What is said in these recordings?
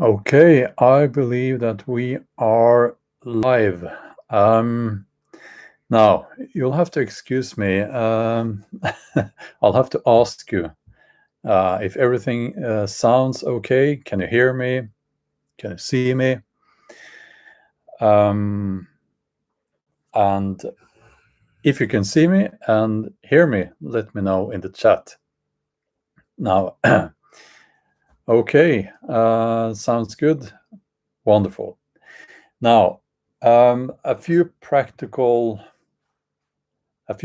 Okay, I believe that we are live. Now, you'll have to excuse me. I'll have to ask you if everything sounds okay. Can you hear me? Can you see me? Um, and if you can see me and hear me, let me know in the chat. Now, okay, sounds good. Wonderful. Now, a few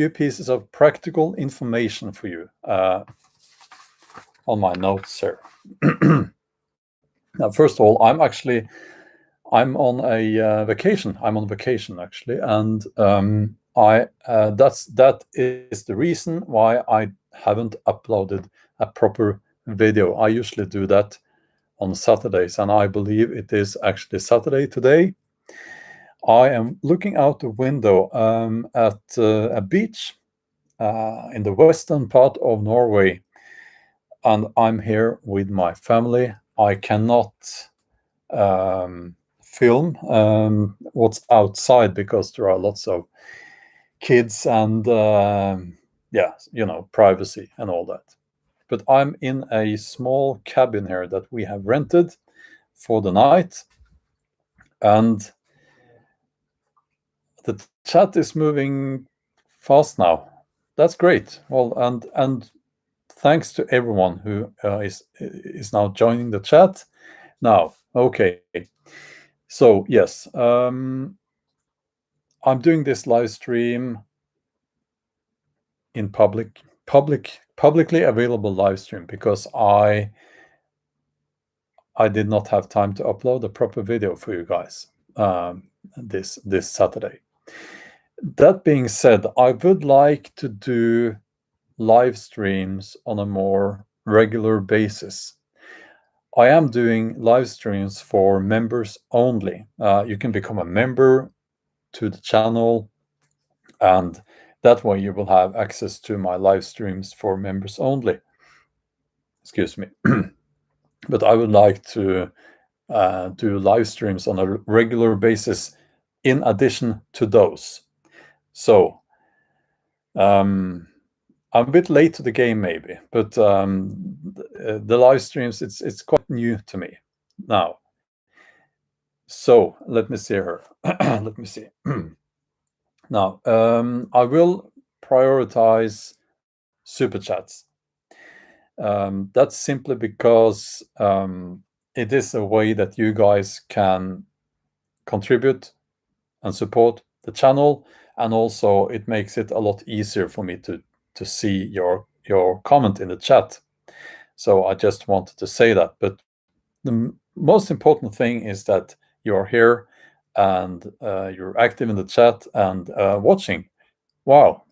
pieces of practical information for you on my notes here. Now, first of all, I'm on a vacation. I'm on vacation actually, and that is the reason why I haven't uploaded a proper video. I usually do that on Saturdays, and I believe it is actually Saturday today. I am looking out the window at a beach in the western part of Norway, and I'm here with my family. I cannot film what's outside because there are lots of kids and privacy and all that. But I'm in a small cabin here that we have rented for the night, and the chat is moving fast now. That's great. Well, and thanks to everyone who is now joining the chat. Now, okay. So yes, I'm doing this live stream in publicly available live stream because I did not have time to upload a proper video for you guys this Saturday. That being said, I would like to do live streams on a more regular basis. I am doing live streams for members only. You can become a member to the channel, and that way you will have access to my live streams for members only. Excuse me. But I would like to do live streams on a regular basis in addition to those. So I'm a bit late to the game maybe, but the live streams, it's quite new to me now. So let me see here. Let me see. Now, I will prioritize super chats. That's simply because it is a way that you guys can contribute and support the channel, and also it makes it a lot easier for me to see your comment in the chat. So I just wanted to say that. But the most important thing is that you're here and you're active in the chat and watching. Wow,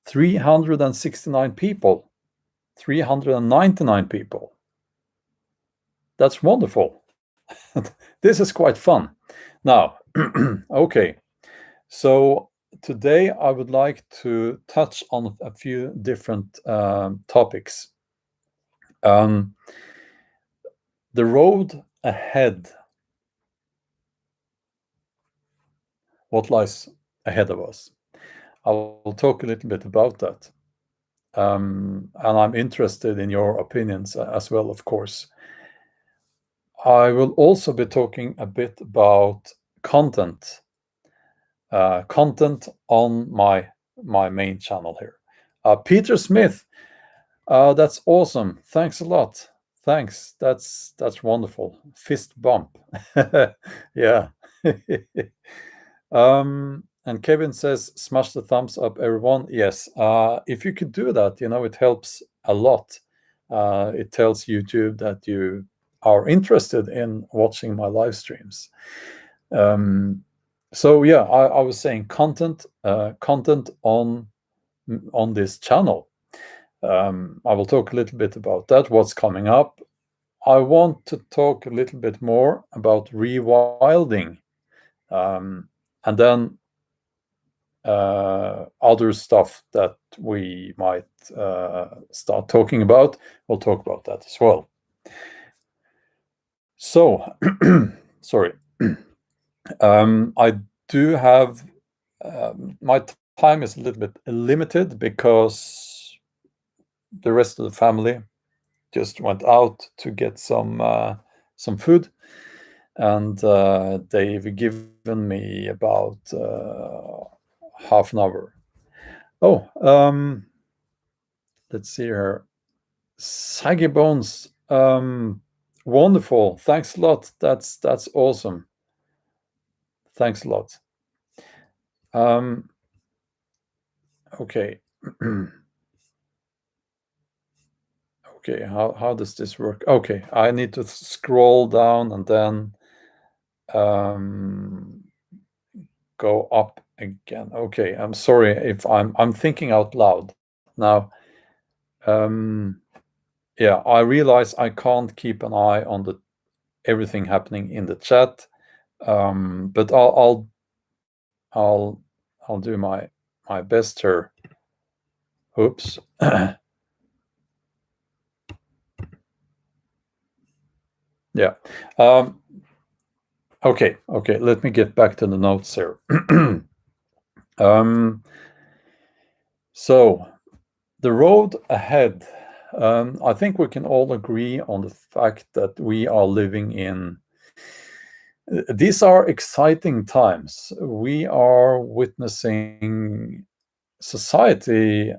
369 people, 399 people. That's wonderful. This is quite fun. Now, okay. So today I would like to touch on a few different topics. The road ahead. What lies ahead of us? I will talk a little bit about that. And I'm interested in your opinions as well, of course. I will also be talking a bit about content. Content on my main channel here. Peter Smith, that's awesome. Thanks a lot. Thanks. That's wonderful. Fist bump. Yeah. And Kevin says, smash the thumbs up, everyone. Yes. If you could do that, it helps a lot. It tells YouTube that you are interested in watching my live streams. So yeah, I was saying content on this channel. I will talk a little bit about that, what's coming up. I want to talk a little bit more about rewilding, and then other stuff that we might start talking about. We'll talk about that as well. So, sorry. I do have my time is a little bit limited because the rest of the family just went out to get some food, and they've given me about half an hour. Oh, let's see here. Saggy Bones. Wonderful. Thanks a lot. That's awesome. Thanks a lot. Okay. Okay, how does this work? Okay, I need to scroll down and then go up again. Okay, I'm sorry if I'm thinking out loud now. Yeah, I realize I can't keep an eye on the everything happening in the chat, but I'll do my best here. Oops. Yeah. Okay. Let me get back to the notes here. So the road ahead. I think we can all agree on the fact that we are living in. These are exciting times. We are witnessing society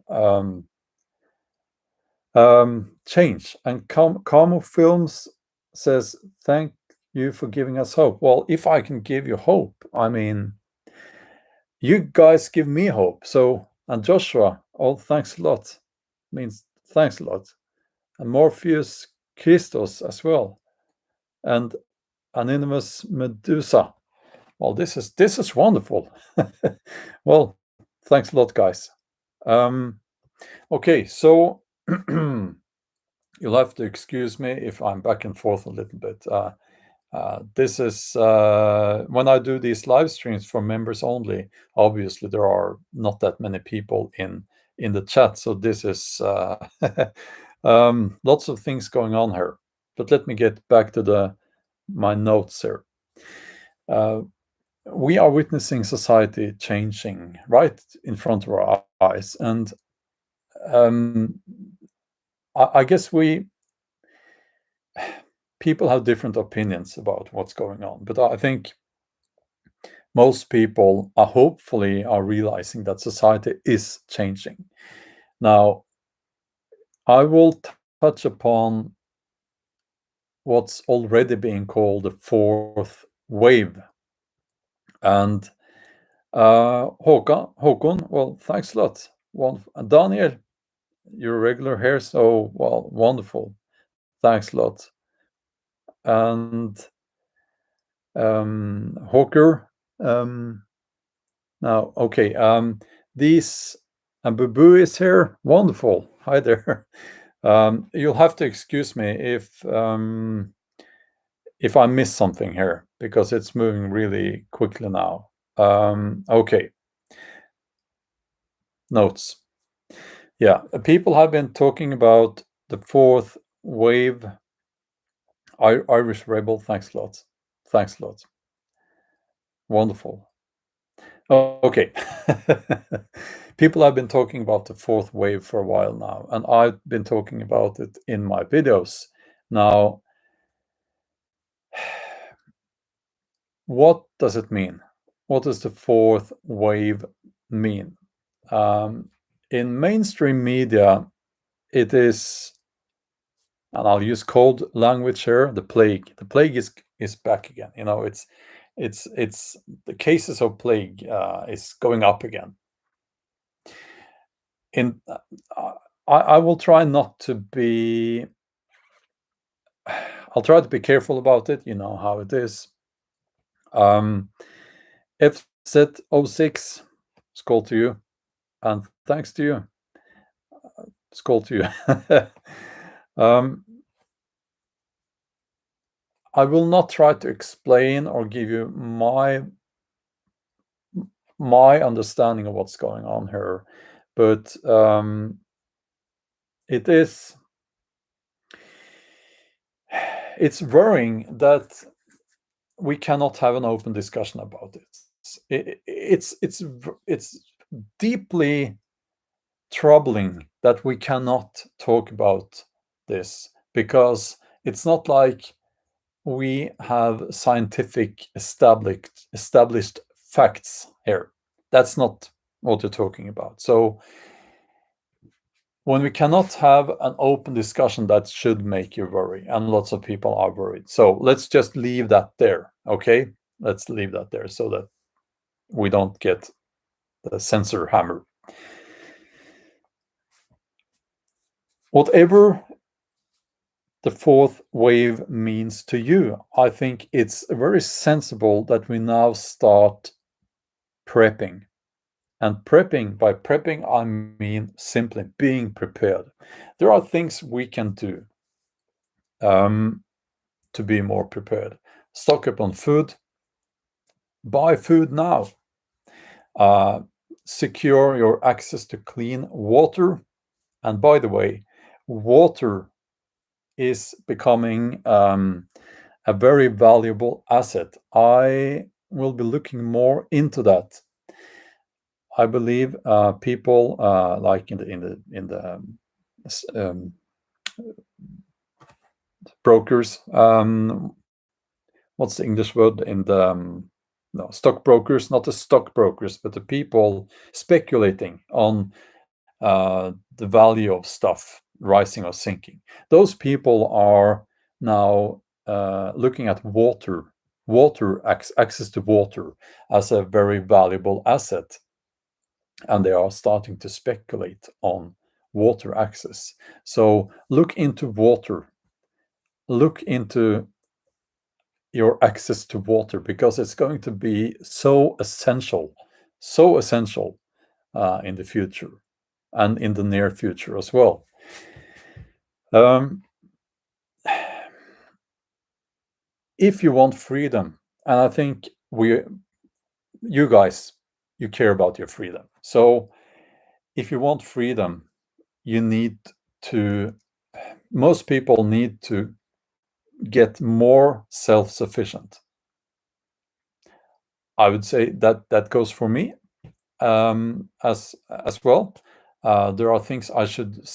change, and Camo Films says, "Thank you for giving us hope." Well, if I can give you hope, I mean, you guys give me hope. So, and Joshua, oh, thanks a lot. Means thanks a lot. And Morpheus Christos as well, and Anonymous Medusa. Well, this is wonderful. Well, thanks a lot, guys. Okay, so you'll have to excuse me if I'm back and forth a little bit. This is when I do these live streams for members only. Obviously, there are not that many people in the chat, so this is lots of things going on here. But let me get back to my notes here. We are witnessing society changing right in front of our eyes, and I guess people have different opinions about what's going on, but I think most people are hopefully realizing that society is changing. Now, I will touch upon what's already being called the fourth wave. And Håkon, well, thanks a lot. And Daniel, you're a regular here, so well, wonderful. Thanks a lot. And Hawker, now, okay, these and Babu is here. Wonderful. Hi there. You'll have to excuse me if I miss something here because it's moving really quickly now. Okay. Notes. Yeah, people have been talking about the fourth wave. Irish Rebel, thanks a lot. Thanks a lot. Wonderful. Okay. People have been talking about the fourth wave for a while now, and I've been talking about it in my videos. Now, what does it mean? What does the fourth wave mean? In mainstream media, it is, and I'll use code language here, the plague. The plague is back again. You know, it's the cases of plague is going up again. I will try not to be. I'll try to be careful about it. You know how it is. FZ06, skull to you, and thanks to you. Skull to you. I will not try to explain or give you my understanding of what's going on here, but it's worrying that we cannot have an open discussion about it. It's deeply troubling that we cannot talk about this, because it's not like we have scientific established facts here. That's not what you're talking about. So when we cannot have an open discussion, that should make you worry, and lots of people are worried. So let's just leave that there, okay? Let's leave that there so that we don't get the censor hammer. Whatever the fourth wave means to you, I think it's very sensible that we now start prepping. And prepping, by prepping, I mean simply being prepared. There are things we can do to be more prepared. Stock up on food, buy food now, secure your access to clean water. And by the way, water is becoming a very valuable asset. I will be looking more into that. I believe people like in the brokers. What's the English word in the no, stockbrokers, not the stockbrokers, but the people speculating on the value of stuff rising or sinking. Those people are now looking at access to water as a very valuable asset, and they are starting to speculate on water access. So look into water. Look into your access to water, because it's going to be so essential in the future and in the near future as well. If you want freedom, and I think you guys, you care about your freedom. So if you want freedom, most people need to get more self-sufficient. I would say that goes for me as well. There are things I should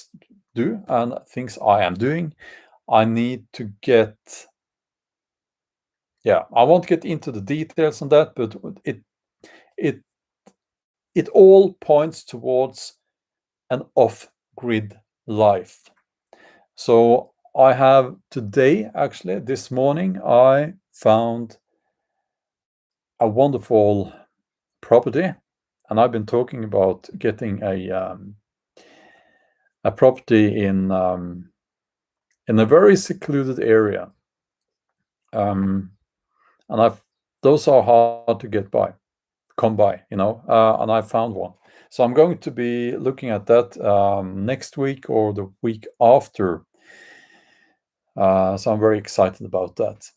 do and things I am doing. I need to get, I won't get into the details on that, but it all points towards an off-grid life. So I have today, actually, this morning, I found a wonderful property, and I've been talking about getting a property in a very secluded area, and those are hard to come by, and I found one. So I'm going to be looking at that next week or the week after. So I'm very excited about that.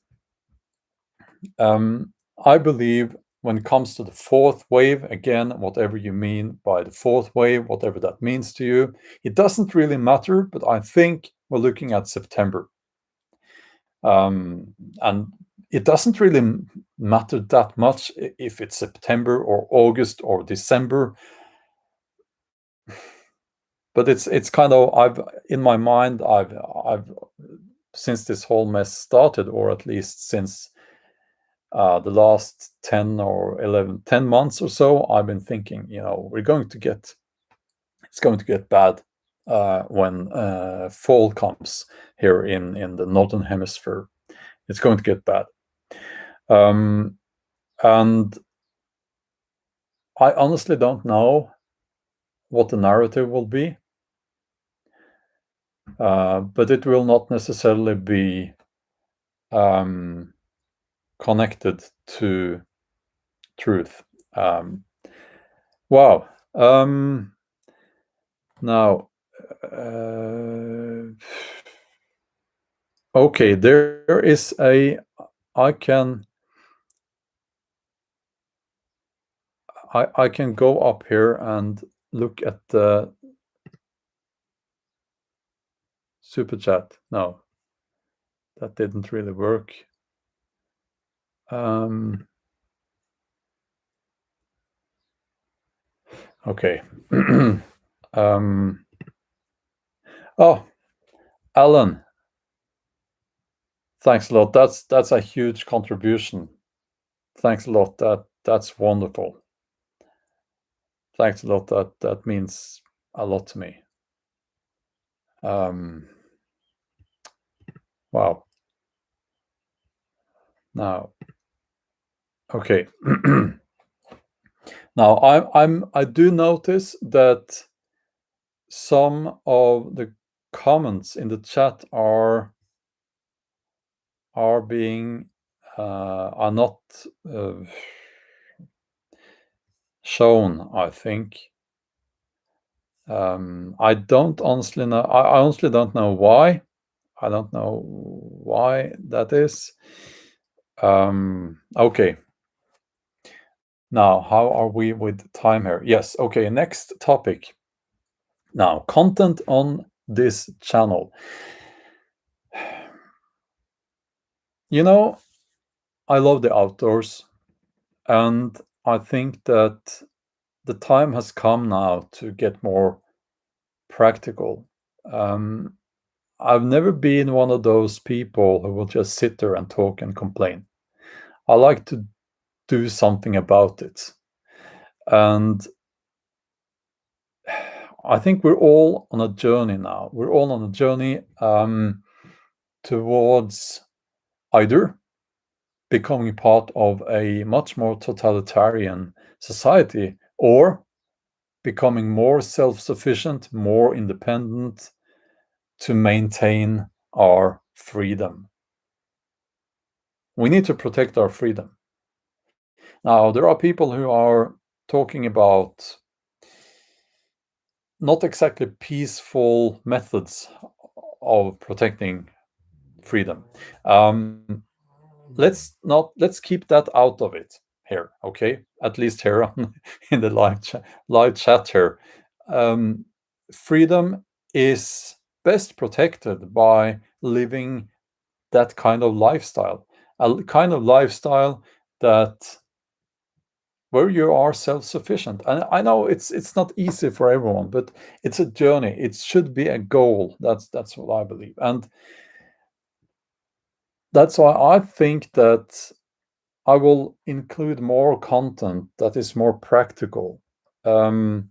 I believe when it comes to the fourth wave, again, whatever you mean by the fourth wave, whatever that means to you, it doesn't really matter, but I think we're looking at September. And it doesn't really matter that much if it's September or August or December. But it's kind of, in my mind, I've since this whole mess started, or at least since the last 10 months or so, I've been thinking, it's going to get bad when fall comes here in the Northern Hemisphere. It's going to get bad. And I honestly don't know what the narrative will be, but it will not necessarily be connected to truth. Wow. Now, okay, there is I can go up here and look at the super chat. No, That didn't really work. Okay. Oh, Alan, thanks a lot. That's a huge contribution. Thanks a lot. That's wonderful. Thanks a lot. That means a lot to me. Wow. Now, okay. Now I do notice that some of the comments in the chat are being are not shown, I think. I don't honestly know. I honestly don't know why. I don't know why that is. Okay. Now, how are we with time here? Yes. Okay. Next topic. Now, content on this channel. You know, I love the outdoors, and I think that the time has come now to get more practical. I've never been one of those people who will just sit there and talk and complain. I like to do something about it. And I think we're all on a journey now. We're all on a journey towards either becoming part of a much more totalitarian society or becoming more self-sufficient, more independent to maintain our freedom. We need to protect our freedom. Now, there are people who are talking about not exactly peaceful methods of protecting freedom. Let's keep that out of it here, okay? At least here in the live chat here. Freedom is best protected by living that kind of lifestyle, a kind of lifestyle that where you are self-sufficient. And I know it's not easy for everyone, but it's a journey. It should be a goal. That's what I believe. And that's why I think that I will include more content that is more practical. I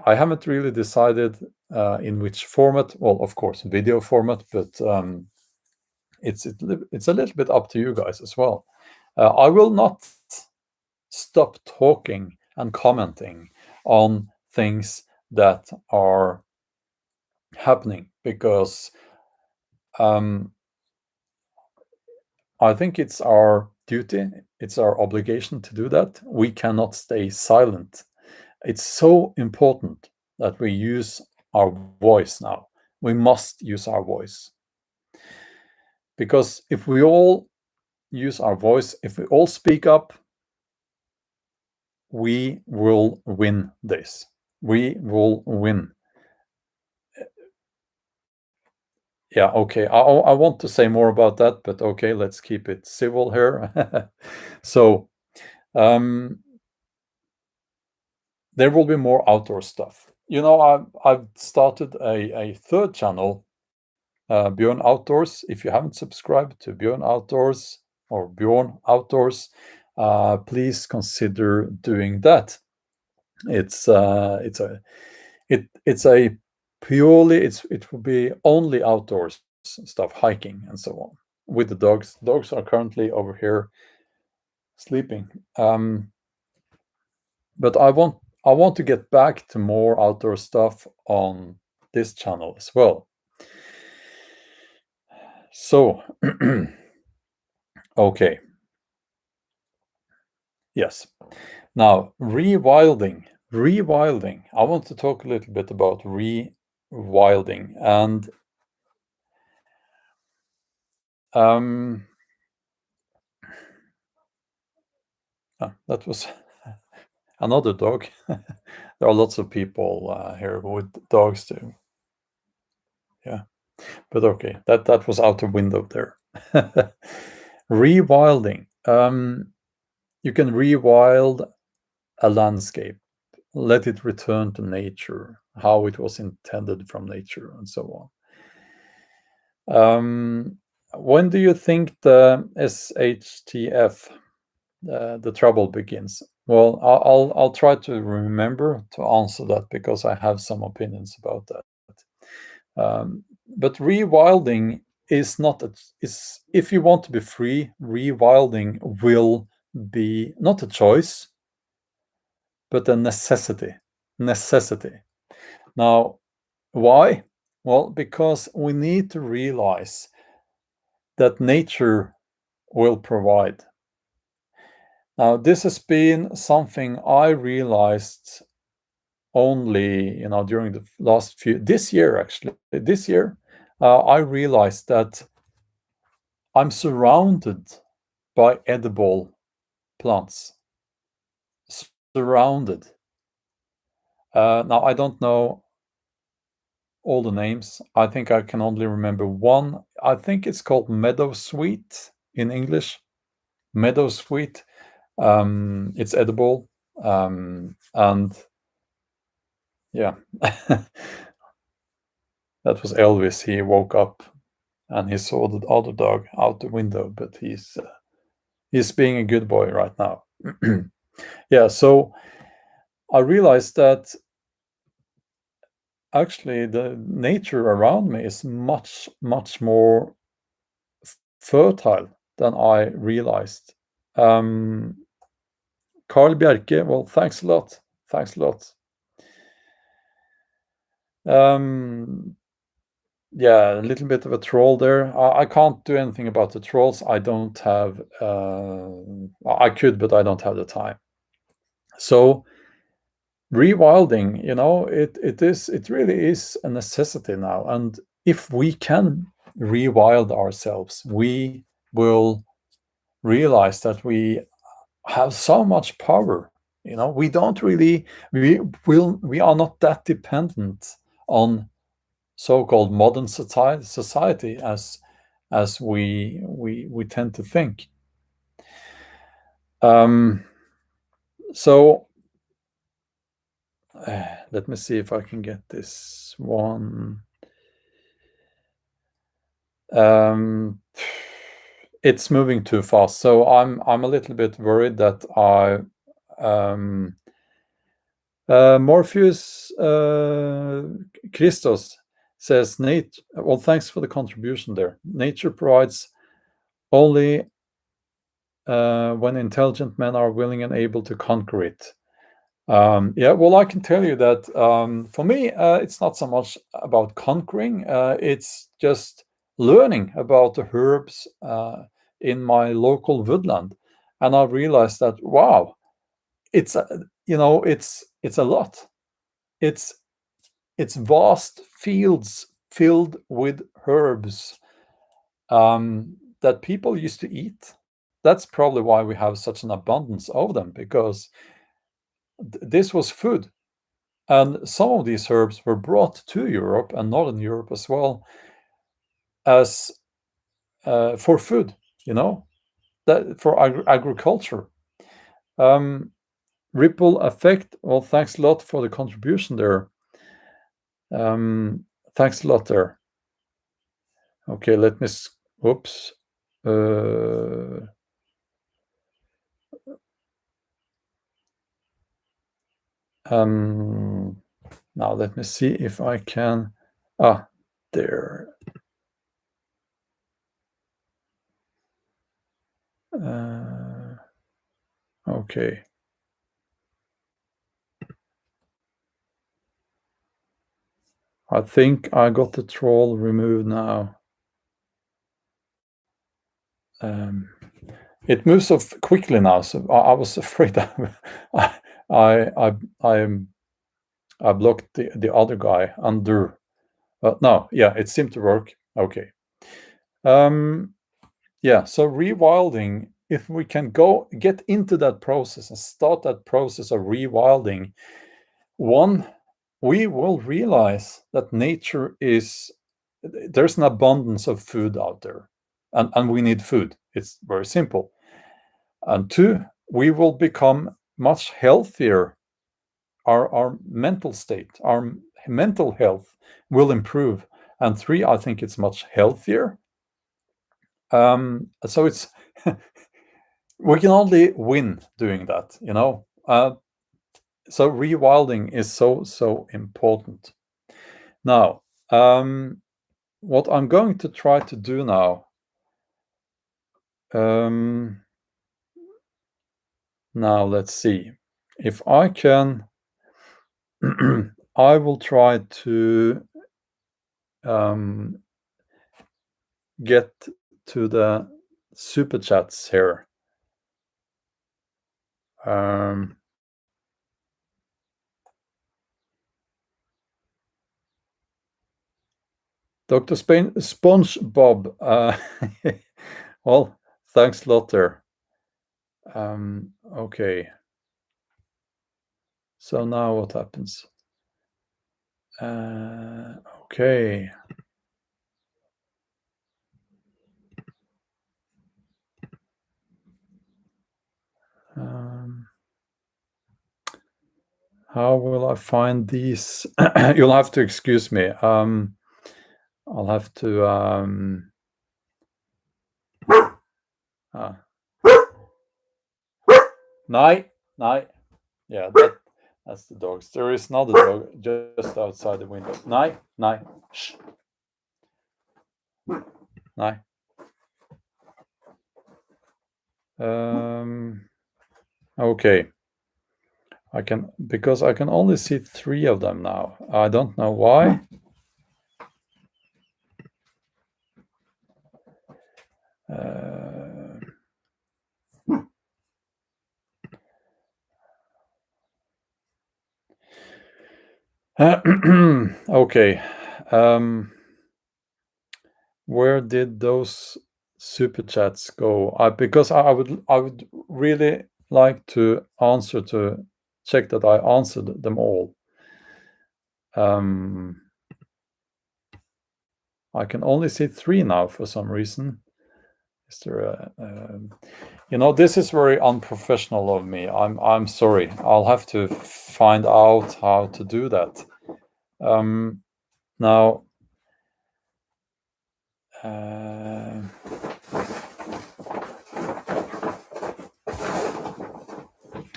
haven't really decided in which format. Well, of course, video format, but it's a little bit up to you guys as well. I will not stop talking and commenting on things that are happening because I think it's our duty, it's our obligation to do that. We cannot stay silent. It's so important that we use our voice now. We must use our voice. Because if we all use our voice, if we all speak up, we will win this. We will win. Yeah, okay. I want to say more about that, but okay, let's keep it civil here. So, there will be more outdoor stuff. You know, I've started a third channel, Bjorn Outdoors. If you haven't subscribed to Bjorn Outdoors or Bjorn Outdoors, please consider doing that. It's a purely it will be only outdoors stuff, hiking and so on with the dogs. Dogs are currently over here sleeping. But I want to get back to more outdoor stuff on this channel as well. So, okay. Yes. Now, rewilding. Rewilding. I want to talk a little bit about rewilding. And that was another dog. There are lots of people here with dogs too. Yeah. But okay, that was out the window there. Rewilding. You can rewild a landscape, let it return to nature, how it was intended from nature, and so on. When do you think the SHTF, the trouble begins? Well, I'll try to remember to answer that because I have some opinions about that. But rewilding is not is if you want to be free, rewilding will be not a choice, but a necessity. Necessity. Now, why? Well, because we need to realize that nature will provide. Now, this has been something I realized only, during the last this year, I realized that I'm surrounded by edible plants. Surrounded. Now, I don't know all the names. I think I can only remember one. I think it's called meadowsweet in English. Meadowsweet. It's edible. And yeah, that was Elvis. He woke up and he saw the other dog out the window, but he's being a good boy right now. Yeah, so I realized that actually the nature around me is much, much more fertile than I realized. Carl Bjerke, well, thanks a lot. Thanks a lot. Yeah, a little bit of a troll there. I can't do anything about the trolls. I don't have, I could, but I don't have the time. So rewilding, it really is a necessity now. And if we can rewild ourselves, we will realize that we have so much power. We don't really, we are not that dependent on so-called modern society as we tend to think. So let me see if I can get this one. It's moving too fast, so I'm a little bit worried that Morpheus Christos says, Nate, well, thanks for the contribution there. Nature provides only when intelligent men are willing and able to conquer it. Yeah, well, I can tell you that for me, it's not so much about conquering. It's just learning about the herbs in my local woodland. And I realized that, wow, it's a lot. It's vast fields filled with herbs that people used to eat. That's probably why we have such an abundance of them, because this was food. And some of these herbs were brought to Europe and Northern Europe as well as for food, that for agriculture. Ripple effect. Well, thanks a lot for the contribution there. Thanks a lot there. Okay, let me. Oops. Now let me see if I can. There. Okay. I think I got the troll removed now. It moves so quickly now, so I was afraid I blocked the other guy under. No, yeah, it seemed to work. Okay. Yeah, so rewilding, if we can get into that process and start that process of rewilding, one, we will realize that nature is there's an abundance of food out there, and we need food. It's very simple. And two, we will become much healthier. Our mental state, our mental health will improve. And three, I think it's much healthier. So it's we can only win doing that, so rewilding is so important. Now, what I'm going to try to do now, now let's see if I can. I will try to get to the super chats here. Dr. SpongeBob. Well, thanks a lot there. Okay. So now what happens? Okay. How will I find these? You'll have to excuse me. I'll have to. Night. Yeah, that's the dogs. There is another dog just outside the window. Night. Shh. Night. Okay. Because I can only see 3 of them now. I don't know why. Okay. Where did those super chats go? Because I would really like to check that I answered them all. I can only see 3 now for some reason. Is there this is very unprofessional of me. I'm sorry. I'll have to find out how to do that. Now,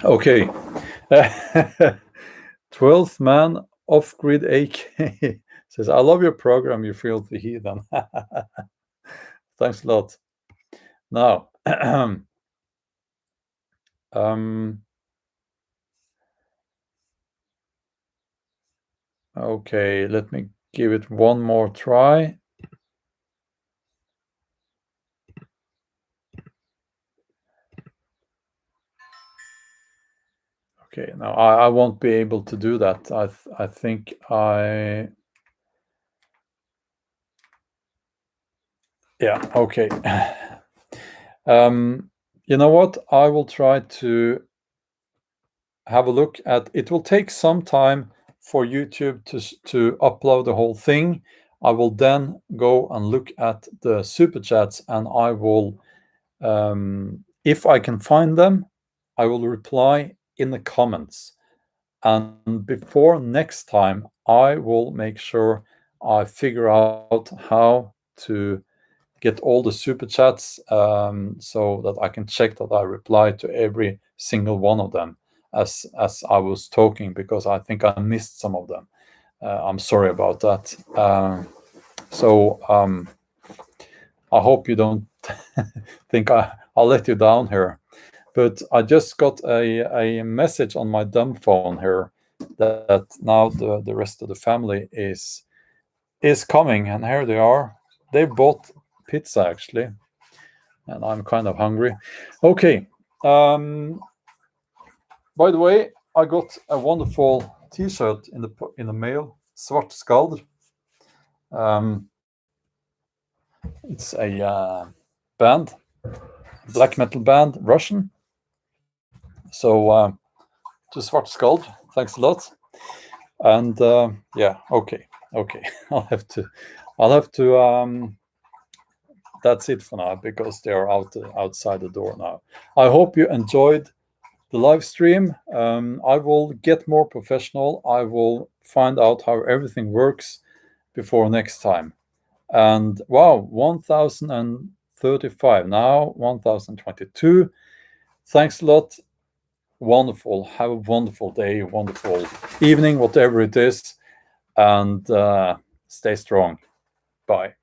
okay. 12th man off-grid AK says, I love your program, you filthy heathen. Thanks a lot. Now, okay, let me give it one more try. Okay, now I won't be able to do that. I think yeah, okay. You know what? I will try to have a look at it. Will take some time for YouTube to upload the whole thing. I will then go and look at the super chats, and I will, if I can find them, I will reply in the comments. And before next time, I will make sure I figure out how to get all the super chats, so that I can check that I reply to every single one of them as I was talking, because I think I missed some of them. I'm sorry about that. So I hope you don't think I'll let you down here. But I just got a message on my dumb phone here that now the rest of the family is coming, and here they are. They bought pizza actually, and I'm kind of hungry. Okay. By the way, I got a wonderful T-shirt in the mail. Svart Skald. It's a band, black metal band, Russian. So to Svart Skald, thanks a lot. And yeah, okay. I'll I'll have to. That's it for now because they are outside the door now. I hope you enjoyed the live stream. I will get more professional. I will find out how everything works before next time. And wow, 1035 now, 1022. Thanks a lot. Wonderful. Have a wonderful day, wonderful evening, whatever it is, and stay strong. Bye.